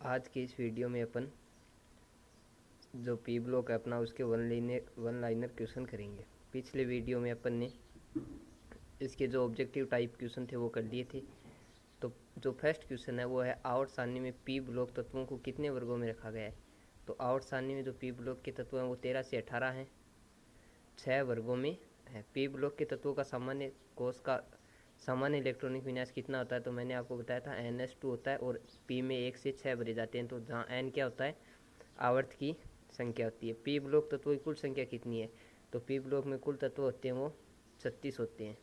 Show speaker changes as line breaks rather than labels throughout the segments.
आज की इस वीडियो में अपन जो पी ब्लॉक है अपना उसके वन लाइनर क्वेश्चन करेंगे। पिछले वीडियो में अपन ने इसके जो ऑब्जेक्टिव टाइप क्वेश्चन थे वो कर लिए थे। तो जो फर्स्ट क्वेश्चन है वो है आवर्त सारणी में पी ब्लॉक तत्वों को कितने वर्गों में रखा गया है। तो आवर्त सारणी में जो पी ब्लॉक के तत्व हैं वो 13 से 18 हैं, 6 वर्गों में है। पी ब्लॉक के तत्वों का सामान्य कोष का सामान्य इलेक्ट्रॉनिक विन्यास कितना होता है, तो मैंने आपको बताया था NS2 होता है और पी में 1 से 6 भरे जाते हैं। तो जहाँ N क्या होता है, आवर्त की संख्या होती है। पी ब्लॉक तत्वों की कुल संख्या कितनी है, तो पी ब्लॉक में कुल तत्व होते हैं वो 36 होते हैं।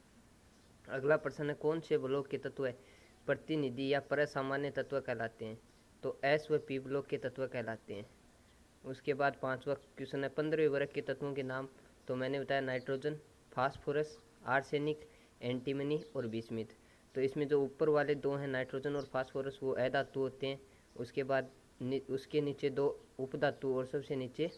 अगला प्रश्न है कौन से ब्लॉक के तत्व प्रतिनिधि या परसामान्य तत्व कहलाते हैं, तो एस व पी ब्लॉक के तत्व कहलाते हैं। उसके बाद पांचवा क्वेश्चन है 15वें वर्ग के तत्वों के नाम, तो मैंने बताया नाइट्रोजन, फास्फोरस, आर्सेनिक, एंटीमनी और बिस्मिथ। तो इसमें जो ऊपर वाले दो हैं नाइट्रोजन और फास्फोरस वो अधातु होते हैं। उसके बाद उसके नीचे दो उपधातु और सबसे नीचे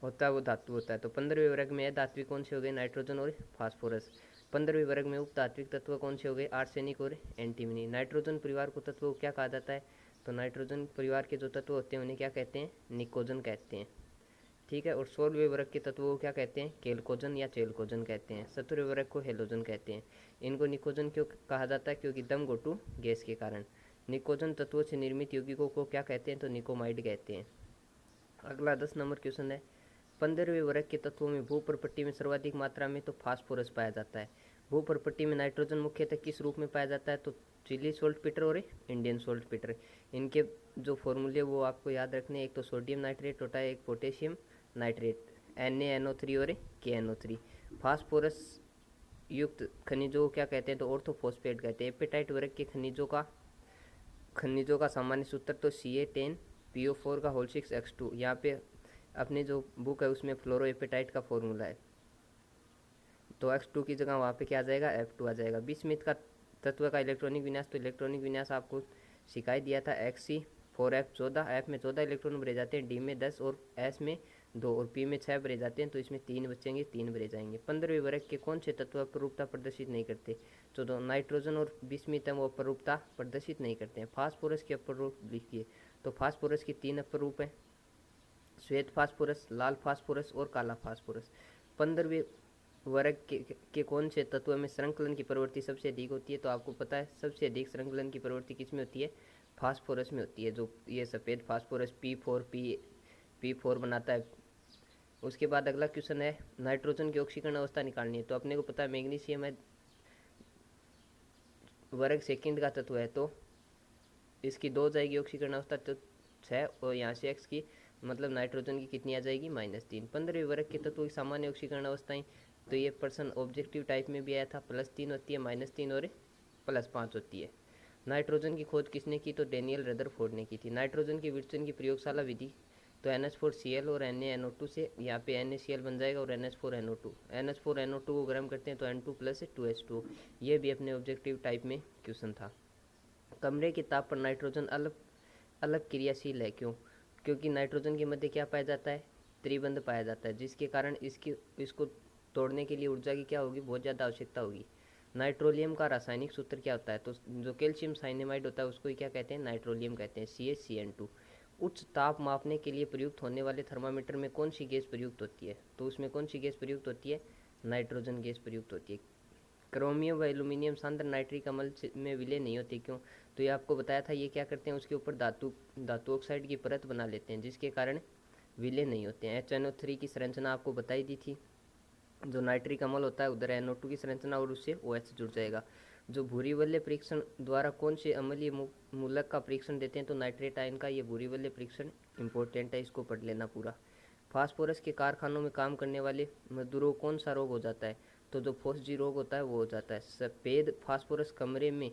होता है वो धातु होता है। तो 15वें वर्ग में अधात्विक कौन से हो गए, नाइट्रोजन और फास्फोरस। 15वें वर्ग में उपधात्विक तत्व कौन से हो गए, आर्सेनिक और एंटीमनी। नाइट्रोजन परिवार को तत्व क्या कहा जाता है, तो नाइट्रोजन परिवार के जो तत्व होते हैं उन्हें क्या कहते हैं, निकोजन कहते हैं। ठीक है। और 16वें वर्ग के तत्वों को क्या कहते हैं, केल्कोजन या चेल्कोजन कहते हैं। 17वें वर्ग को हेलोजन कहते हैं। इनको निकोजन क्यों कहा जाता है, क्योंकि दम घोटू गैस के कारण। निकोजन तत्वों से निर्मित यौगिकों को क्या कहते हैं, तो निकोमाइड कहते हैं। अगला 10 नंबर क्वेश्चन है 15वें वर्ग के तत्वों में भूपर्पट्टी में सर्वाधिक मात्रा में तो फास्फोरस पाया जाता है। भूपर्पट्टी में नाइट्रोजन मुख्यतः किस रूप में पाया जाता है, तो चिली सोल्ट पीटर और इंडियन सोल्ट पीटर। इनके जो फॉर्मूले वो आपको याद रखने, एक तो सोडियम नाइट्रेट होता है, एक पोटेशियम नाइट्रेट, NaNO3 और KNO3। फास्फोरस युक्त खनिजों को क्या कहते हैं, तो ऑर्थोफॉस्फेट कहते हैं। एपेटाइट वर्ग के खनिजों का सामान्य सूत्र तो Ca10PO4 का होल 6x2। यहाँ पे अपने जो बुक है उसमें फ्लोरोएपेटाइट का फॉर्मूला है, तो X2 की जगह वहाँ पे क्या आ जाएगा, F2 आ जाएगा। बिस्मिथ का तत्व का इलेक्ट्रॉनिक विन्यास, तो इलेक्ट्रॉनिक विन्यास आपको सिखाई दिया था, Xc4f14। F में 14 इलेक्ट्रॉन भरे जाते हैं, D में 10 और S में 2 और P में 6 भरे जाते हैं, तो इसमें 3 बचेंगे, 3 भरे जाएंगे। 15वें वर्ग के कौन से तत्व अपरूपता प्रदर्शित नहीं करते, तो नाइट्रोजन और बिस्मिथ है वो अपरूपता प्रदर्शित नहीं करते हैं। फास्फोरस के अपरूप लिखिए, तो फास्फोरस की 3 अपरूप है, श्वेत फास्फोरस, लाल फास्फोरस और काला फास्फोरस। 15वें वर्ग के कौन से तत्व में श्रृंखलन की प्रवृत्ति सबसे अधिक होती है, तो आपको पता है सबसे अधिक श्रृंखलन की प्रवृत्ति किस में होती है, फास्फोरस में होती है। जो ये सफ़ेद फास्फोरस P4 बनाता है। उसके बाद अगला क्वेश्चन है नाइट्रोजन की ऑक्सीकरण अवस्था निकालनी है, तो अपने को पता है मैग्नीशियम है वर्ग सेकंड का तत्व है, तो इसकी 2 जाएगी ऑक्सीकरण अवस्था, तो 6 और यहाँ से x की मतलब नाइट्रोजन की कितनी आ जाएगी, -3। 15वें वर्ग के तत्वों की सामान्य ऑक्सीकरण अवस्थाएं, तो ये प्रश्न ऑब्जेक्टिव टाइप में भी आया था, +3 होती है, -3 और +5 होती है। नाइट्रोजन की खोज किसने की, तो डेनियल रदरफोर्ड ने की थी। नाइट्रोजन की विघटन की प्रयोगशाला विधि, तो NH4Cl और NaNO2 से यहाँ पे NaCl बन जाएगा और NH4NO2। NH4NO2 को गर्म करते हैं तो N2+2H2। ये भी अपने ऑब्जेक्टिव टाइप में क्वेश्चन था। कमरे के ताप पर नाइट्रोजन अलग अलग क्रियाशील है, क्यों, क्योंकि नाइट्रोजन के मध्य क्या पाया जाता है, त्रिबंध पाया जाता है, जिसके कारण इसको तोड़ने के लिए ऊर्जा की क्या होगी, बहुत ज़्यादा आवश्यकता होगी। नाइट्रोलियम का रासायनिक सूत्र क्या होता है, तो जो कैल्शियम साइनेमाइड होता है उसको क्या कहते हैं, नाइट्रोलियम कहते हैं, CaCN2। उच्च ताप मापने के लिए प्रयुक्त होने वाले थर्मामीटर में कौन सी गैस प्रयुक्त होती है, तो उसमें कौन सी गैस प्रयुक्त होती है, नाइट्रोजन गैस प्रयुक्त होती है। क्रोमियम व एल्यूमिनियम सांद्र नाइट्रिक अम्ल में विलय नहीं होते, क्यों, तो ये आपको बताया था, ये क्या करते हैं, उसके ऊपर धातु ऑक्साइड की परत बना लेते हैं, जिसके कारण विलय नहीं होते हैं। HNO3 की संरचना आपको बताई दी थी, जो नाइट्रिक अम्ल होता है उधर NO2 की संरचना और उससे OH जुड़ जाएगा। जो भूरीवल्य परीक्षण द्वारा कौन से अम्लीय मूलक का परीक्षण देते हैं, तो नाइट्रेट आयन का। ये भूरीवल्य परीक्षण इंपॉर्टेंट है, इसको पढ़ लेना पूरा। फास्फोरस के कारखानों में काम करने वाले मजदूरों को कौन सा रोग हो जाता है, तो जो फोस्जी रोग होता है वो हो जाता है। सफ़ेद फास्फोरस कमरे में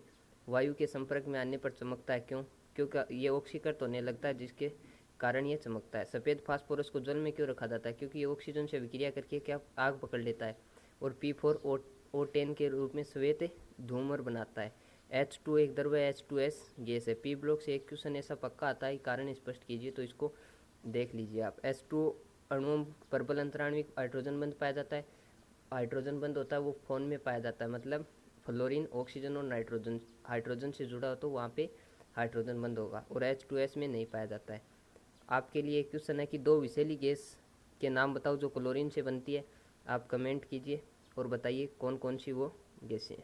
वायु के संपर्क में आने पर चमकता है, क्यों, क्योंकि ये ऑक्सीकृत होने लगता है, जिसके कारण ये चमकता है। सफ़ेद फास्फोरस को जल में क्यों रखा जाता है, क्योंकि ये ऑक्सीजन से विक्रिया करके क्या आग पकड़ लेता है और P4O10 के रूप में श्वेत धूमर बनाता है। H2 एक द्रव्य H2S गैस है। पी ब्लॉक से एक क्वेश्चन ऐसा पक्का आता है, कारण स्पष्ट कीजिए, तो इसको देख लीजिए आप। H2 अणुओं प्रबल अंतराणविक हाइड्रोजन बंध पाया जाता है। हाइड्रोजन बंध होता है वो फोन में पाया जाता है, मतलब फ्लोरीन, ऑक्सीजन और नाइट्रोजन हाइड्रोजन से जुड़ा हो तो वहाँ पे हाइड्रोजन बंद होगा और H2S में नहीं पाया जाता है। आपके लिए एक क्वेश्चन है कि दो विषैली गैस के नाम बताओ जो क्लोरीन से बनती है। आप कमेंट कीजिए और बताइए कौन कौन सी वो गैसें हैं।